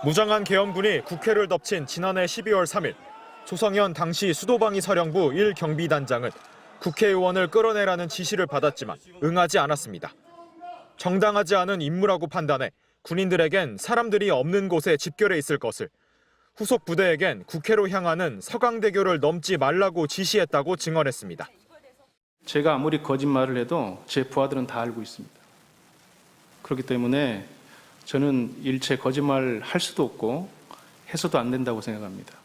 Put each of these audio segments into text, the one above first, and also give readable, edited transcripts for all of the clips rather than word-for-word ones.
무장한 계엄군이 국회를 덮친 지난해 12월 3일 조성현 당시 수도방위 사령부 1경비단장은 국회의원을 끌어내라는 지시를 받았지만 응하지 않았습니다. 정당하지 않은 임무라고 판단해 군인들에겐 사람들이 없는 곳에 집결해 있을 것을, 후속 부대에겐 국회로 향하는 서강대교를 넘지 말라고 지시했다고 증언했습니다. 제가 아무리 거짓말을 해도 제 부하들은 다 알고 있습니다. 그렇기 때문에 저는 일체 거짓말을 할 수도 없고 해서도 안 된다고 생각합니다.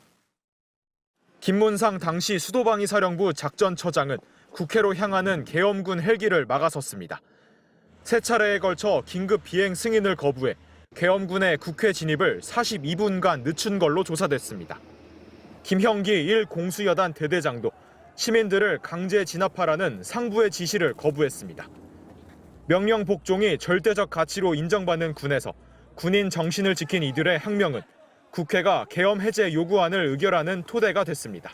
김문상 당시 수도방위 사령부 작전처장은 국회로 향하는 계엄군 헬기를 막아섰습니다. 세 차례에 걸쳐 긴급 비행 승인을 거부해 계엄군의 국회 진입을 42분간 늦춘 걸로 조사됐습니다. 김형기 1공수여단 대대장도 시민들을 강제 진압하라는 상부의 지시를 거부했습니다. 명령 복종이 절대적 가치로 인정받는 군에서 군인 정신을 지킨 이들의 항명은 국회가 계엄 해제 요구안을 의결하는 토대가 됐습니다.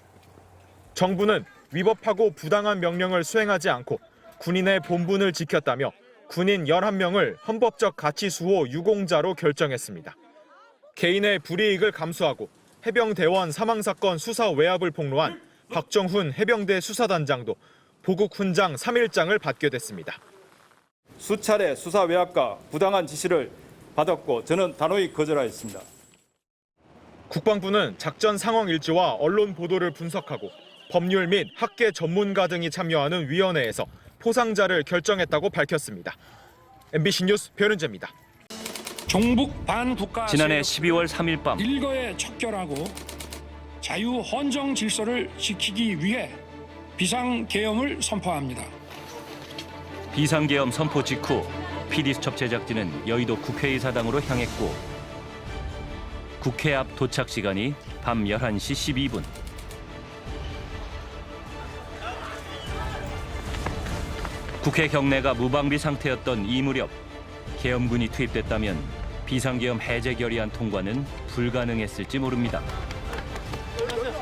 정부는 위법하고 부당한 명령을 수행하지 않고 군인의 본분을 지켰다며 군인 11명을 헌법적 가치 수호 유공자로 결정했습니다. 개인의 불이익을 감수하고 해병대원 사망사건 수사 외압을 폭로한 박정훈 해병대 수사단장도 보국 훈장 3일장을 받게 됐습니다. 수차례 수사 외압과 부당한 지시를 받았고 저는 단호히 거절하였습니다. 국방부는 작전 상황 일지와 언론 보도를 분석하고 법률 및 학계 전문가 등이 참여하는 위원회에서 포상자를 결정했다고 밝혔습니다. MBC 뉴스 변은재입니다. 종북 반국가 지난해 12월 3일 밤 일거에 척결하고 자유 헌정 질서를 지키기 위해 비상계엄을 선포합니다. 비상계엄 선포 직후 PD수첩 제작진은 여의도 국회의사당으로 향했고 국회 앞 도착 시간이 밤 11시 12분. 국회 경내가 무방비 상태였던 이 무렵 계엄군이 투입됐다면 비상계엄 해제 결의안 통과는 불가능했을지 모릅니다.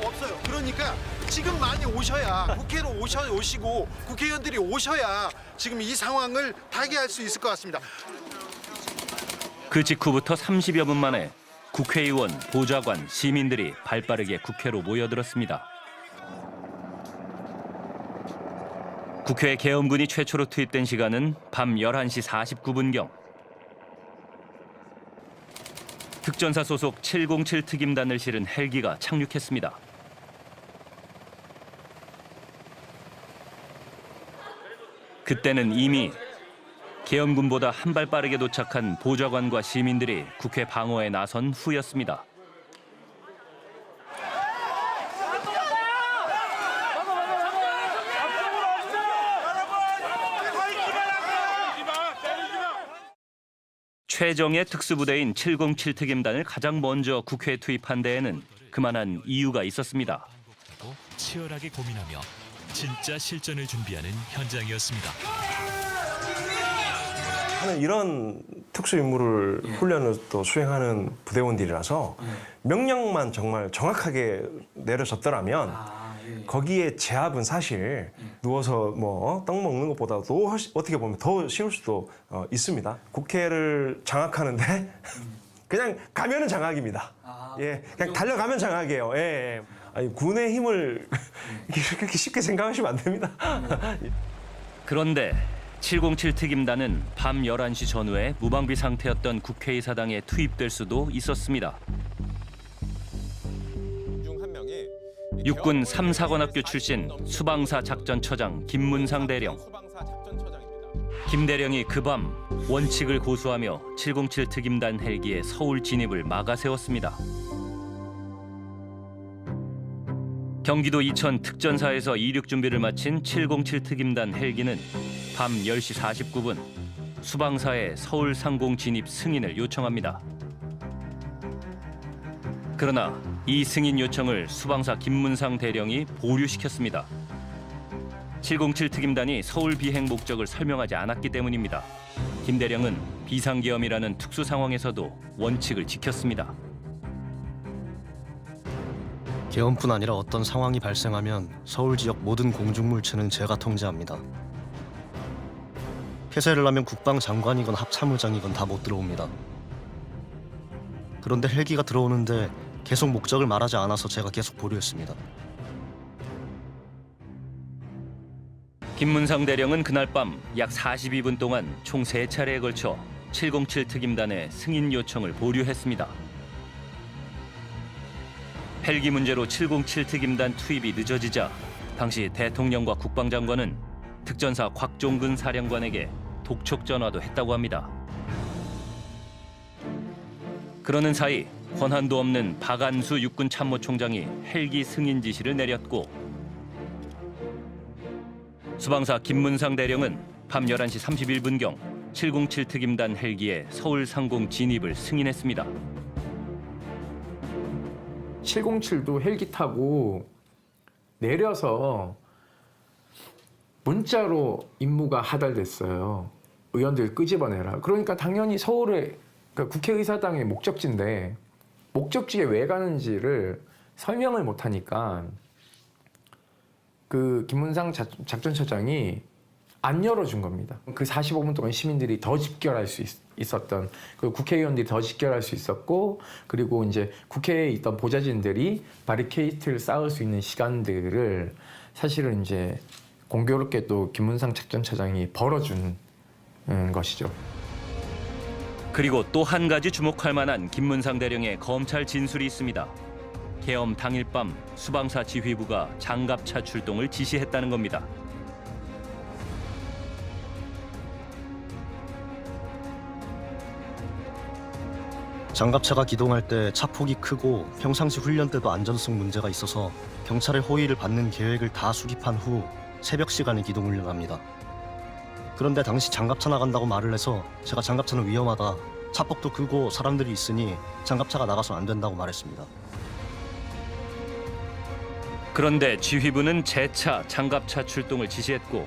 없어요. 그러니까 지금 많이 오셔야 국회로 오시고 국회의원들이 오셔야 지금 이 상황을 타개할 수 있을 것 같습니다. 그 직후부터 30여 분 만에 국회의원, 보좌관, 시민들이 발빠르게 국회로 모여들었습니다. 국회 계엄군이 최초로 투입된 시간은 밤 11시 49분경. 특전사 소속 707 특임단을 실은 헬기가 착륙했습니다. 그때는 이미 계엄군보다 한 발 빠르게 도착한 보좌관과 시민들이 국회 방어에 나선 후였습니다. 최정예 특수부대인 707 특임단을 가장 먼저 국회에 투입한 데에는 그만한 이유가 있었습니다. 치열하게 고민하며 진짜 실전을 준비하는 현장이었습니다. 저는 이런 특수 임무를 훈련을 또 수행하는 부대원들이라서 명령만 정말 정확하게 내려졌더라면 거기에 제압은 사실 누워서 뭐 떡 먹는 것보다도 어떻게 보면 더 쉬울 수도 있습니다. 국회를 장악하는데 그냥 가면은 장악입니다. 예, 그냥 달려가면 장악이에요. 예. 아니, 군의 힘을 그렇게 쉽게 생각하시면 안 됩니다. 그런데 707 특임단은 밤 11시 전후에 무방비 상태였던 국회의사당에 투입될 수도 있었습니다. 육군 3사관학교 출신 수방사 작전처장 김문상 대령. 김 대령이 그 밤 원칙을 고수하며 707 특임단 헬기의 서울 진입을 막아세웠습니다. 경기도 이천 특전사에서 이륙 준비를 마친 707 특임단 헬기는 밤 10시 49분 수방사에 서울 상공 진입 승인을 요청합니다. 그러나 이 승인 요청을 수방사 김문상 대령이 보류시켰습니다. 707 특임단이 서울 비행 목적을 설명하지 않았기 때문입니다. 김 대령은 비상계엄이라는 특수 상황에서도 원칙을 지켰습니다. 계엄뿐 아니라 어떤 상황이 발생하면 서울 지역 모든 공중물체는 제가 통제합니다. 폐쇄를 하면 국방장관이건 합참의장이건 다 못 들어옵니다. 그런데 헬기가 들어오는데 계속 목적을 말하지 않아서 제가 계속 보류했습니다. 김문상 대령은 그날 밤 약 42분 동안 총 3차례에 걸쳐 707 특임단의 승인 요청을 보류했습니다. 헬기 문제로 707 특임단 투입이 늦어지자 당시 대통령과 국방장관은 특전사 곽종근 사령관에게 독촉 전화도 했다고 합니다. 그러는 사이 권한도 없는 박안수 육군 참모총장이 헬기 승인 지시를 내렸고 수방사 김문상 대령은 밤 11시 31분경 707 특임단 헬기의 서울 상공 진입을 승인했습니다. 707도 헬기 타고 내려서 문자로 임무가 하달됐어요. 의원들 끄집어내라. 그러니까 당연히 서울에 그러니까 국회의사당의 목적지인데 목적지에 왜 가는지를 설명을 못하니까 그 김문상 작전처장이 안 열어준 겁니다. 그 45분 동안 시민들이 더 집결할 수 있었던 그 국회의원들이 더 집결할 수 있었고 그리고 이제 국회에 있던 보좌진들이 바리케이트를 쌓을 수 있는 시간들을 사실은 이제 공교롭게 또 김문상 작전처장이 벌어준 것이죠. 그리고 또 한 가지 주목할 만한 김문상 대령의 검찰 진술이 있습니다. 계엄 당일 밤 수방사 지휘부가 장갑차 출동을 지시했다는 겁니다. 장갑차가 기동할 때 차폭이 크고 평상시 훈련 때도 안전성 문제가 있어서 경찰의 호의를 받는 계획을 다 수립한 후 새벽 시간에 기동 훈련합니다. 그런데 당시 장갑차 나간다고 말을 해서 제가 장갑차는 위험하다, 차폭도 크고 사람들이 있으니 장갑차가 나가서 안 된다고 말했습니다. 그런데 지휘부는 재차 장갑차 출동을 지시했고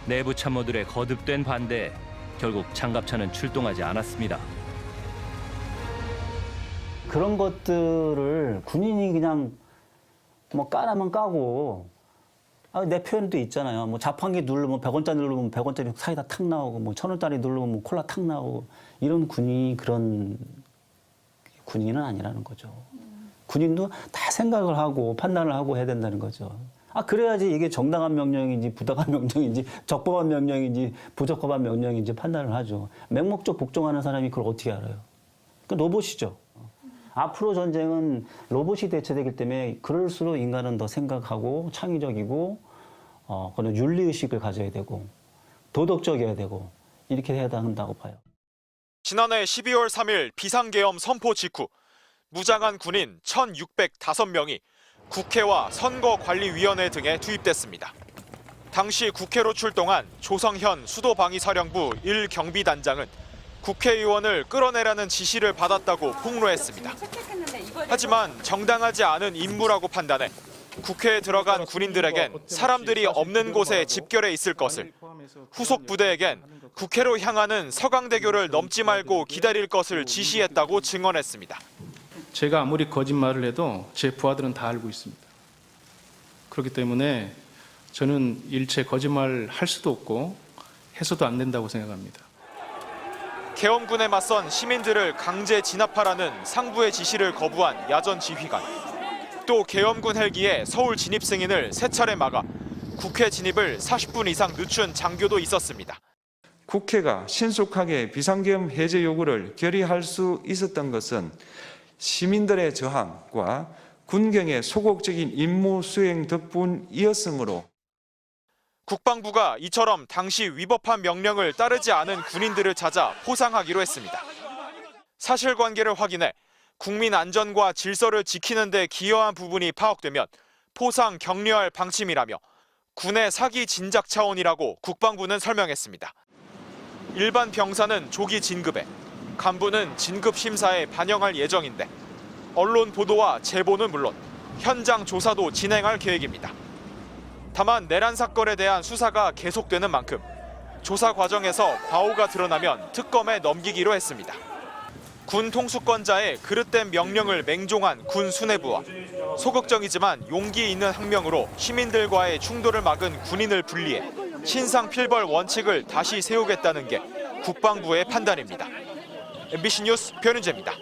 내부 참모들의 거듭된 반대에 결국 장갑차는 출동하지 않았습니다. 그런 것들을 군인이 그냥 뭐 까라면 까고 내 표현도 있잖아요. 뭐 자판기 누르면 100원짜리 누르면 100원짜리 사이다 탁 나오고 뭐 1000원짜리 누르면 뭐 콜라 탁 나오고 이런 군인이 그런 군인은 아니라는 거죠. 군인도 다 생각을 하고 판단을 하고 해야 된다는 거죠. 그래야지 이게 정당한 명령인지 부당한 명령인지 적법한 명령인지 부적법한 명령인지 판단을 하죠. 맹목적 복종하는 사람이 그걸 어떻게 알아요? 그 로봇이죠. 앞으로 전쟁은 로봇이 대체되기 때문에 그럴수록 인간은 더 생각하고 창의적이고 그런 윤리의식을 가져야 되고 도덕적이어야 되고 이렇게 해야 한다고 봐요. 지난해 12월 3일 비상계엄 선포 직후 무장한 군인 1,605명이 국회와 선거관리위원회 등에 투입됐습니다. 당시 국회로 출동한 조성현 수도방위사령부 1경비단장은 국회의원을 끌어내라는 지시를 받았다고 폭로했습니다. 하지만 정당하지 않은 임무라고 판단해 국회에 들어간 군인들에겐 사람들이 없는 곳에 집결해 있을 것을, 후속 부대에겐 국회로 향하는 서강대교를 넘지 말고 기다릴 것을 지시했다고 증언했습니다. 제가 아무리 거짓말을 해도 제 부하들은 다 알고 있습니다. 그렇기 때문에 저는 일체 거짓말 할 수도 없고 해서도 안 된다고 생각합니다. 계엄군에 맞선 시민들을 강제 진압하라는 상부의 지시를 거부한 야전 지휘관. 또 계엄군 헬기의 서울 진입 승인을 3차례 막아 국회 진입을 40분 이상 늦춘 장교도 있었습니다. 국회가 신속하게 비상계엄 해제 요구를 결의할 수 있었던 것은 시민들의 저항과 군경의 소극적인 임무 수행 덕분이었으므로 국방부가 이처럼 당시 위법한 명령을 따르지 않은 군인들을 찾아 포상하기로 했습니다. 사실관계를 확인해 국민 안전과 질서를 지키는 데 기여한 부분이 파악되면 포상 격려할 방침이라며 군의 사기 진작 차원이라고 국방부는 설명했습니다. 일반 병사는 조기 진급에, 간부는 진급 심사에 반영할 예정인데 언론 보도와 제보는 물론 현장 조사도 진행할 계획입니다. 다만 내란 사건에 대한 수사가 계속되는 만큼 조사 과정에서 과오가 드러나면 특검에 넘기기로 했습니다. 군 통수권자의 그릇된 명령을 맹종한 군 수뇌부와 소극적이지만 용기 있는 항명으로 시민들과의 충돌을 막은 군인을 분리해 신상필벌 원칙을 다시 세우겠다는 게 국방부의 판단입니다. MBC 뉴스 변은재입니다.